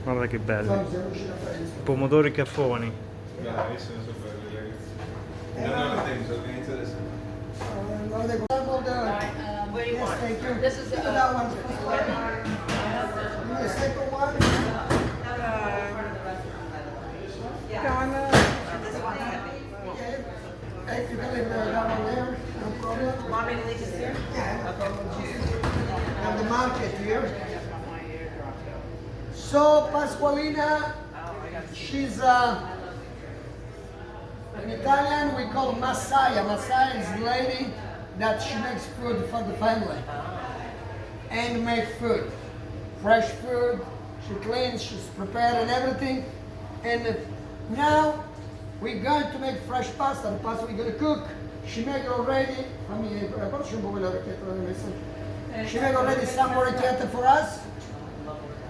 Guarda che belli. Pomodori caffoni. Io sono sopra lì, ragazzi. Non ho tempo, organizzo adesso. What do you want? Thank you. This is That one. The second one. Hey, you can leave that one there, no problem. Want me to leave this here? Yeah. Okay. And the market here. So Pasqualina, she's in Italian we call Massaia. Massaia is the lady that she makes food for the family. And make food. Fresh food, she cleans, she's prepared and everything. And now we're going to make fresh pasta. The pasta we're going to cook. She made already, she made already some orecchiette for us.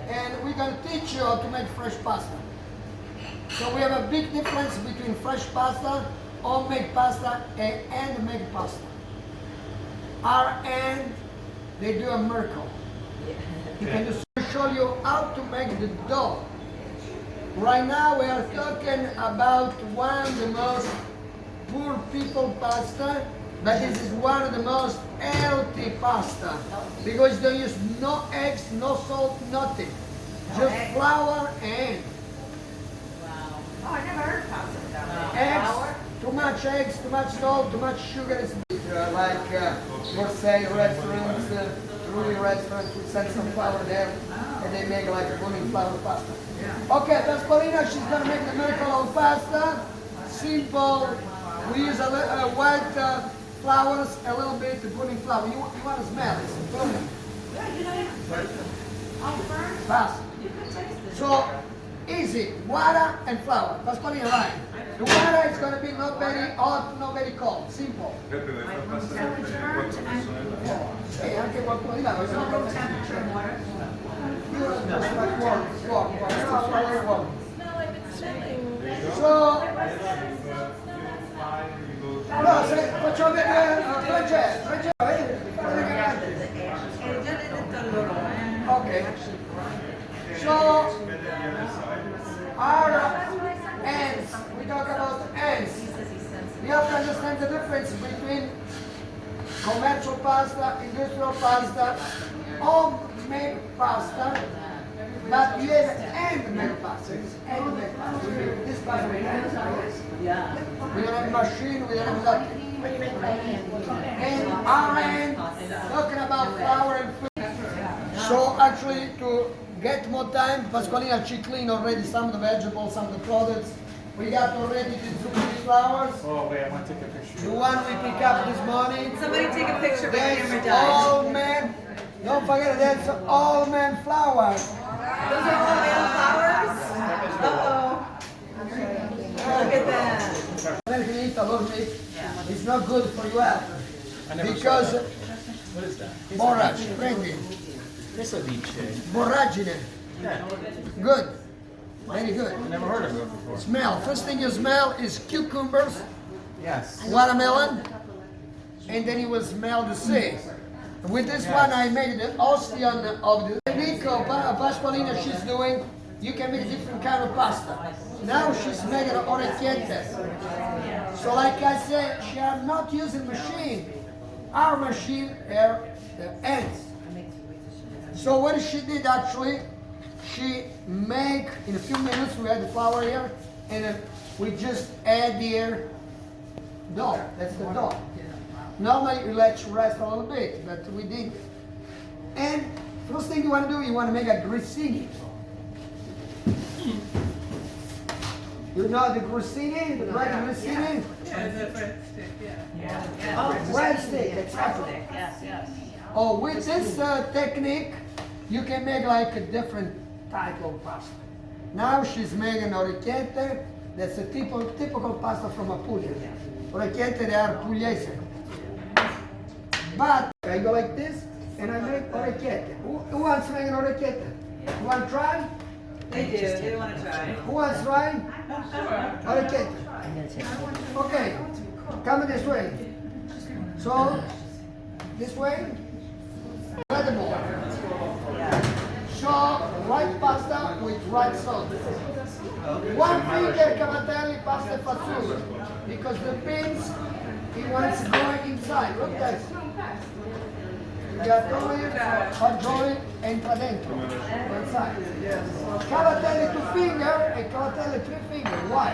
And we're going to teach you how to make fresh pasta. So we have a big difference between fresh pasta, homemade pasta, and handmade pasta. Our end, they do a miracle. You can just show you how to make the dough. Right now we are talking about one of the most poor people pasta, but this is one of the most healthy pasta because they use no eggs, no salt, nothing. Just flour and Oh, I never heard of pasta without eggs, too much eggs, too much salt, too much sugar. It's like for sale restaurants, Ruby restaurants, we send some flour there and they make like a boiling flour pasta. Okay, Pasqualina, she's gonna make the miracle of pasta. Simple. We use a white flours, a little bit of pudding flour. You want to smell it? It's burning. Yeah, you know, Fast. you can taste it. So easy, water and flour. Pasqualina, right? The water is going to be not very hot, not very cold. Simple. Peppe vuoi far passare quattro persone là? E anche qualcuno di là. Room temperature of water. So, no, se facciamo vedere Francesco, okay. So, our ants, we talk about ants. We have to understand the difference between commercial pasta, industrial pasta, homemade pasta, but you have handmade pasta. Handmade pasta. This pasta we have. We don't have machine, we don't have nothing. And our end, talking about flour and food. So actually to get more time, Pasqualina, she cleaned already some of the vegetables, some of the products. We got already the zucchini flowers. Oh wait, I want to take a picture. The one we pick up this morning. Somebody take a picture when the camera That's dies. all man. Don't forget that's all man flowers. Those are all male flowers? Uh-oh. Look at that. American eat a lot of meat. It's not good for your health. Because What is that? borage, prendi. Questo dice. Borragine. Yeah, Good. Very good. I never heard of it before. Smell. First thing you smell is cucumbers, Yes. watermelon, and then you will smell the sea. With this one I made the ostian of the technique of Pasqualina she's doing. You can make different kind of pasta. Now she's making orecchiette. So like I said, she are not using machine. Our machine are the ends. So what she did actually, she make, in a few minutes we had the flour here, and we just add here dough, that's the dough. Normally you let you rest a little bit, but we did. And first thing you want to do, you want to make a grissini. You know the grissini, the bread grissini? Breadstick, exactly. Yes. Oh, with this technique, you can make like a different type of pasta. Now she's making orecchiette. That's a typical pasta from Apulia. Orecchiette, they are pugliese. But I go like this, and I make orecchiette. Who wants to make an orecchiette? You want to try? They do. They want to try. Who wants to try? Orecchiette. Okay, come this way. So, this way. Incredible. So, right pasta with right salt. One finger cavatelli pasta fazzullo. Because the beans, he wants to go inside. Look at this. Gattoio, fagioli, entra dentro. Inside. Cavatelli 2 finger e cavatelli 3 finger. Why?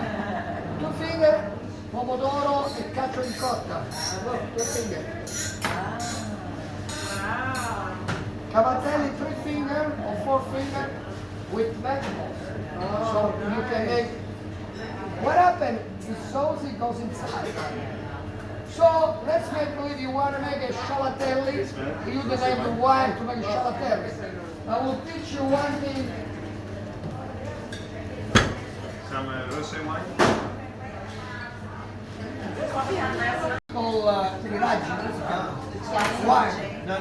2 finger, pomodoro e cacio in cotta. Look, 2 finger. Cavatelli 3 finger or 4 finger with vegetables. So you can make. What happened? The sauce goes inside. So let's make believe you want to make a sciolatelli. You don't have the wine to make a sciolatelli. I will teach you one thing. Some rosé wine? Called miraggi. Wine. No.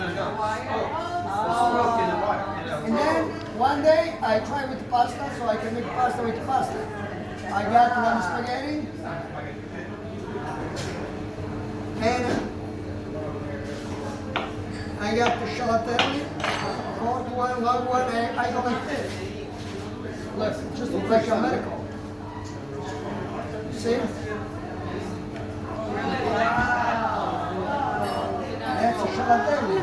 Smoke in the water. And then one day I tried with pasta, so I can make pasta with pasta. I got one spaghetti. And I got the sciolatelli, short one, long one, and I go like this. Look, just like a miracle. See? That's a sciolatelli.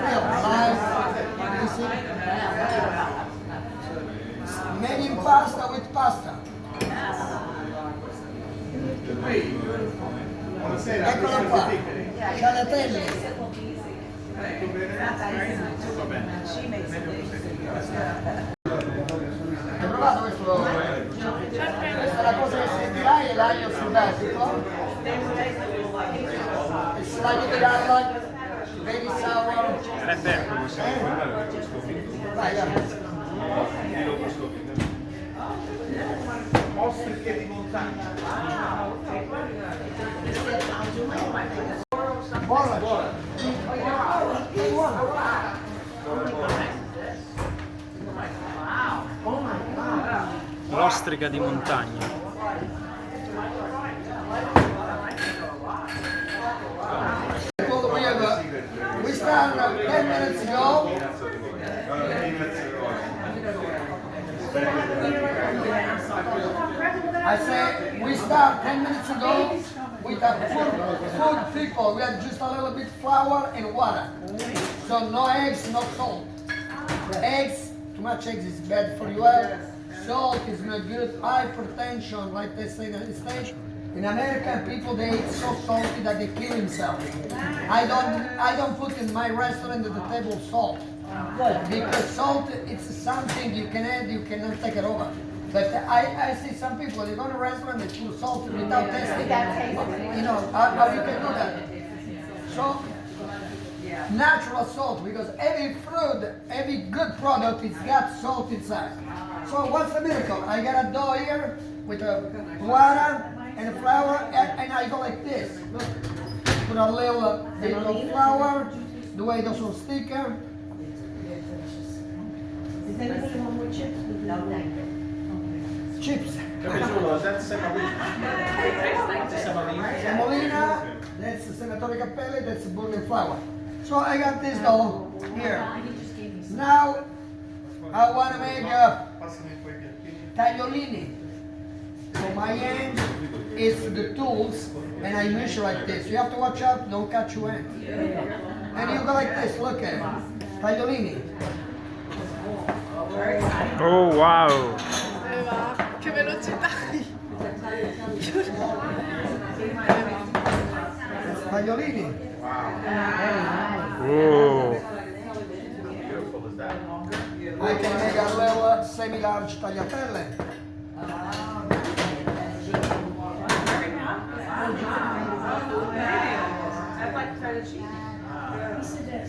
Real nice. You see? Making pasta with pasta. Eccolo qua. Sciolatelli. Hai provato questo? Questa è la cosa che sentirai, è l'aglio silvestro. Il l'aglio di della, very sour. Vai, vai. Ospiti di montagna. Buona. L'ostrica di montagna. We started 10 minutes ago. I say we start 10 minutes ago with a food people. We had just a little bit flour and water. So no eggs, no salt. Eggs, too much eggs is bad for you. Salt is not good. Hypertension, like they say in the States. In America, people they eat so salty that they kill themselves. I don't put in my restaurant at the table salt. Because salt, it's something you can add, you cannot take it over. But I see some people, they go to a restaurant, they put salt without tasting. You know, how you can do that? So, natural salt, because every fruit, every good product, it's got salt inside. So what's the miracle? I got a dough here with a water and flour, and I go like this. Look, put a little bit of flour, the way it doesn't stick. Chips. Peppe Zullo, that's semolina. Semolina, that's the senatore cappelli, that's the burning flour. So I got this dough here. Now I want to make tagliolini. So my hand is the tools, and I measure like this. You have to watch out, don't cut your hand. And you go like this, look at it. Tagliolini. Oh wow! Che velocità! Tagliolini. Oh. I can make a little semi-large tagliatelle.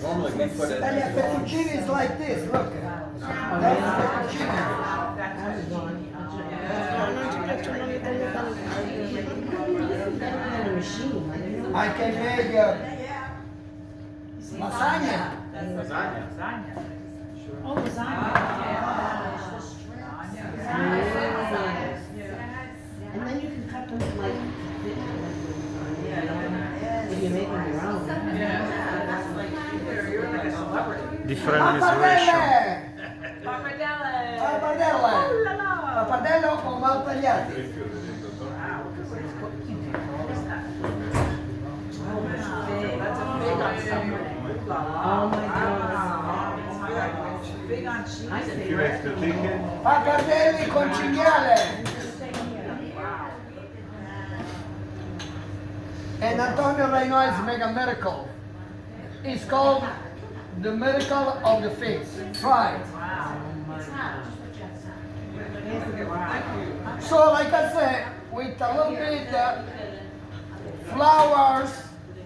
Normally we put it. And the fettuccine is like this, look. That's fettuccine. I can make lasagna. Lasagna. Oh, lasagna. pappardelle. Pappardelle o mal tagliati. Il fiore dentro If you make the chicken, Pappadelli con cinghiale. And Antonio Reinois make a miracle. It's called the miracle of the figs. Try it. So like I said, with a little bit flowers,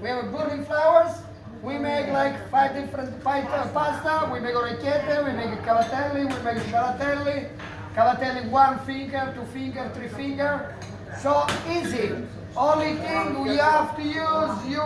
we have burning flowers. We make like 5 different pasta. We make orecchiette, we make cavatelli, we make sciaratelli. Cavatelli 1 finger, 2 finger, 3 finger. So easy. Only thing we have to use, you